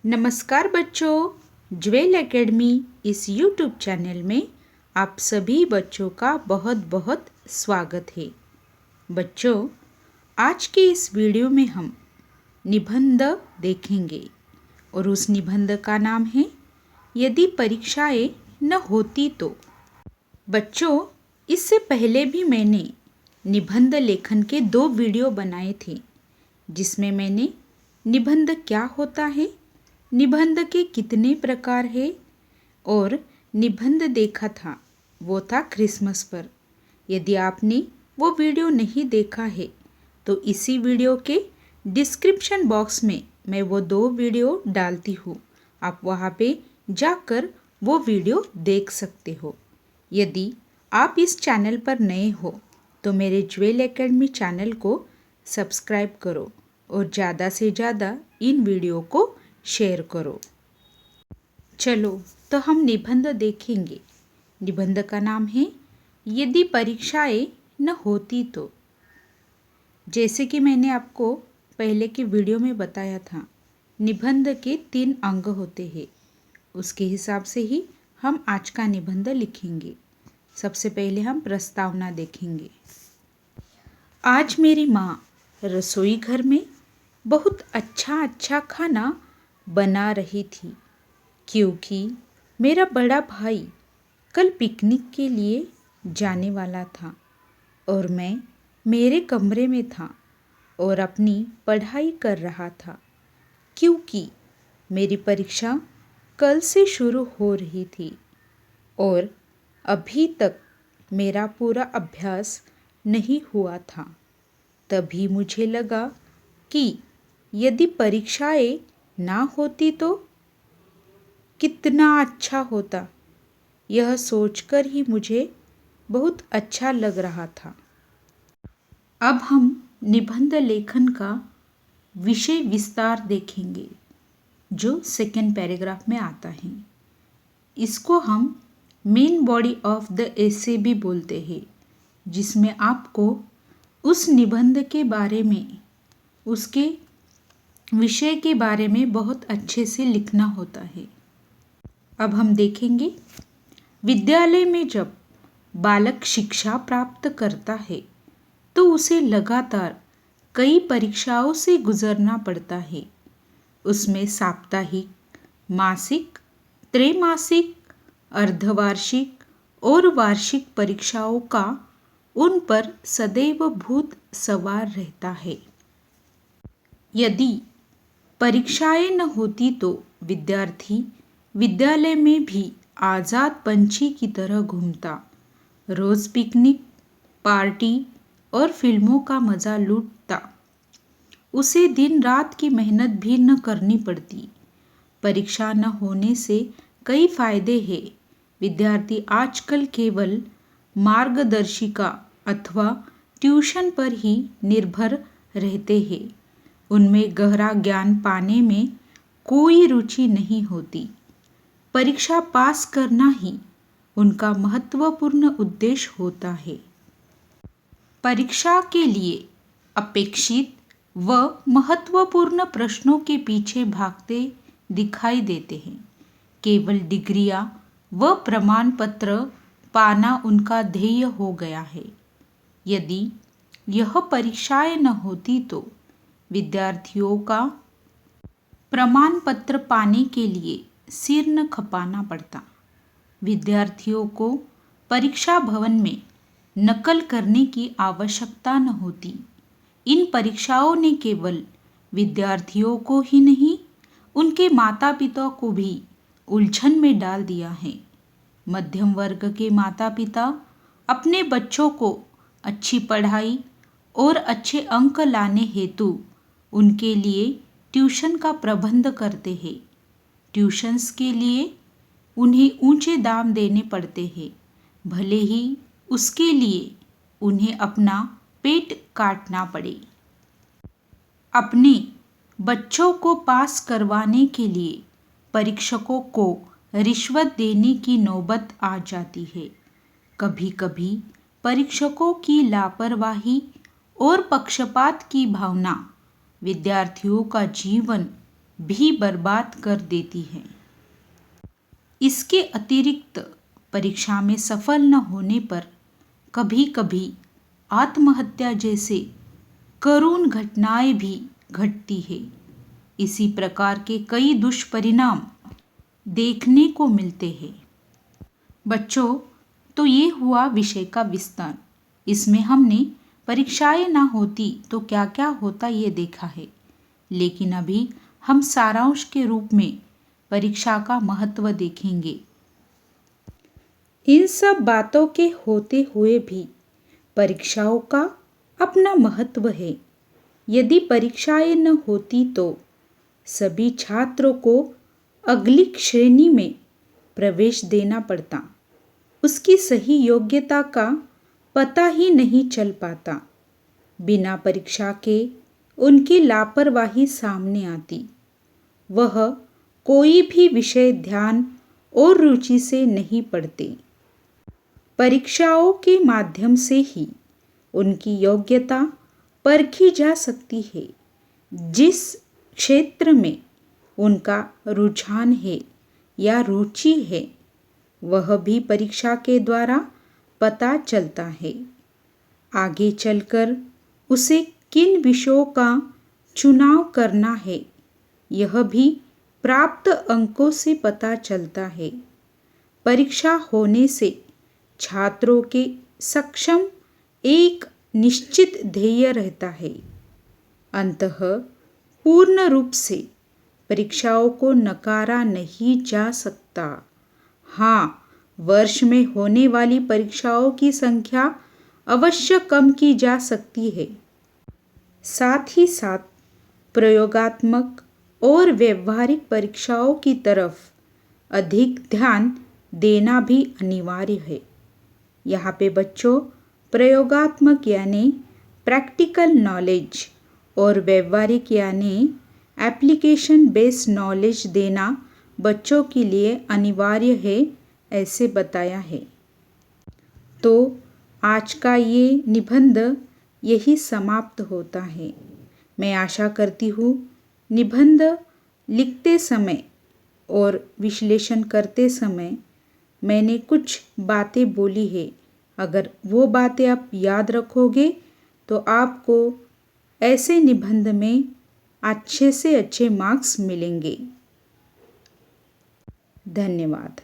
नमस्कार बच्चों, jewel academy इस यूट्यूब चैनल में आप सभी बच्चों का बहुत बहुत स्वागत है। बच्चों, आज के इस वीडियो में हम निबंध देखेंगे और उस निबंध का नाम है यदि परीक्षाएं न होती तो। बच्चों, इससे पहले भी मैंने निबंध लेखन के 2 वीडियो बनाए थे जिसमें मैंने निबंध क्या होता है, निबंध के कितने प्रकार हैं और निबंध देखा था, वो था क्रिसमस पर। यदि आपने वो वीडियो नहीं देखा है तो इसी वीडियो के डिस्क्रिप्शन बॉक्स में मैं वो 2 वीडियो डालती हूँ, आप वहाँ पे जाकर वो वीडियो देख सकते हो। यदि आप इस चैनल पर नए हो तो मेरे ज्वेल एकेडमी चैनल को सब्सक्राइब करो और ज़्यादा से ज़्यादा इन वीडियो को शेयर करो। चलो तो हम निबंध देखेंगे। निबंध का नाम है यदि परीक्षाएं न होती तो। जैसे कि मैंने आपको पहले के वीडियो में बताया था, निबंध के 3 अंग होते हैं। उसके हिसाब से ही हम आज का निबंध लिखेंगे। सबसे पहले हम प्रस्तावना देखेंगे। आज मेरी माँ रसोई घर में बहुत अच्छा खाना बना रही थी क्योंकि मेरा बड़ा भाई कल पिकनिक के लिए जाने वाला था और मैं मेरे कमरे में था और अपनी पढ़ाई कर रहा था क्योंकि मेरी परीक्षा कल से शुरू हो रही थी और अभी तक मेरा पूरा अभ्यास नहीं हुआ था। तभी मुझे लगा कि यदि परीक्षाएं ना होती तो कितना अच्छा होता। यह सोचकर ही मुझे बहुत अच्छा लग रहा था। अब हम निबंध लेखन का विषय विस्तार देखेंगे जो सेकंड पैराग्राफ में आता है। इसको हम main body of the essay भी बोलते हैं, जिसमें आपको उस निबंध के बारे में, उसके विषय के बारे में बहुत अच्छे से लिखना होता है। अब हम देखेंगे, विद्यालय में जब बालक शिक्षा प्राप्त करता है तो उसे लगातार कई परीक्षाओं से गुजरना पड़ता है। उसमें साप्ताहिक, मासिक, त्रैमासिक, अर्धवार्षिक और वार्षिक परीक्षाओं का उन पर सदैव भूत सवार रहता है। यदि परीक्षाएं न होती तो विद्यार्थी विद्यालय में भी आज़ाद पंछी की तरह घूमता, रोज़ पिकनिक, पार्टी और फिल्मों का मज़ा लूटता। उसे दिन रात की मेहनत भी न करनी पड़ती। परीक्षा न होने से कई फायदे हैं। विद्यार्थी आजकल केवल मार्गदर्शिका अथवा ट्यूशन पर ही निर्भर रहते हैं। उनमें गहरा ज्ञान पाने में कोई रुचि नहीं होती। परीक्षा पास करना ही उनका महत्वपूर्ण उद्देश्य होता है। परीक्षा के लिए अपेक्षित व महत्वपूर्ण प्रश्नों के पीछे भागते दिखाई देते हैं। केवल डिग्रियां व प्रमाण पत्र पाना उनका ध्येय हो गया है। यदि यह परीक्षाएं न होती तो विद्यार्थियों का प्रमाण पत्र पाने के लिए सिर न खपाना पड़ता। विद्यार्थियों को परीक्षा भवन में नकल करने की आवश्यकता न होती। इन परीक्षाओं ने केवल विद्यार्थियों को ही नहीं, उनके माता पिता को भी उलझन में डाल दिया है। मध्यम वर्ग के माता पिता अपने बच्चों को अच्छी पढ़ाई और अच्छे अंक लाने हेतु उनके लिए ट्यूशन का प्रबंध करते हैं। ट्यूशन्स के लिए उन्हें ऊंचे दाम देने पड़ते हैं, भले ही उसके लिए उन्हें अपना पेट काटना पड़े। अपने बच्चों को पास करवाने के लिए परीक्षकों को रिश्वत देने की नौबत आ जाती है। कभी कभी परीक्षकों की लापरवाही और पक्षपात की भावना विद्यार्थियों का जीवन भी बर्बाद कर देती है। इसके अतिरिक्त परीक्षा में सफल न होने पर कभी कभी आत्महत्या जैसे करुण घटनाएं भी घटती है। इसी प्रकार के कई दुष्परिणाम देखने को मिलते हैं। बच्चों, तो ये हुआ विषय का विस्तार। इसमें हमने परीक्षाएं ना होती तो क्या क्या होता ये देखा है, लेकिन अभी हम सारांश के रूप में परीक्षा का महत्व देखेंगे। इन सब बातों के होते हुए भी परीक्षाओं का अपना महत्व है। यदि परीक्षाएं न होती तो सभी छात्रों को अगली श्रेणी में प्रवेश देना पड़ता। उसकी सही योग्यता का पता ही नहीं चल पाता। बिना परीक्षा के उनकी लापरवाही सामने आती। वह कोई भी विषय ध्यान और रुचि से नहीं पढ़ते। परीक्षाओं के माध्यम से ही उनकी योग्यता परखी जा सकती है। जिस क्षेत्र में उनका रुझान है या रुचि है, वह भी परीक्षा के द्वारा पता चलता है। आगे चलकर उसे किन विषयों का चुनाव करना है, यह भी प्राप्त अंकों से पता चलता है। परीक्षा होने से छात्रों के सक्षम एक निश्चित ध्येय रहता है। अंततः पूर्ण रूप से परीक्षाओं को नकारा नहीं जा सकता। हाँ, वर्ष में होने वाली परीक्षाओं की संख्या अवश्य कम की जा सकती है। साथ ही साथ प्रयोगात्मक और व्यवहारिक परीक्षाओं की तरफ अधिक ध्यान देना भी अनिवार्य है। यहाँ पे बच्चों, प्रयोगात्मक यानी प्रैक्टिकल नॉलेज और व्यवहारिक यानी एप्लीकेशन बेस्ड नॉलेज देना बच्चों के लिए अनिवार्य है, ऐसे बताया है। तो आज का ये निबंध यही समाप्त होता है। मैं आशा करती हूँ निबंध लिखते समय और विश्लेषण करते समय मैंने कुछ बातें बोली है। अगर वो बातें आप याद रखोगे तो आपको ऐसे निबंध में अच्छे से अच्छे मार्क्स मिलेंगे। धन्यवाद।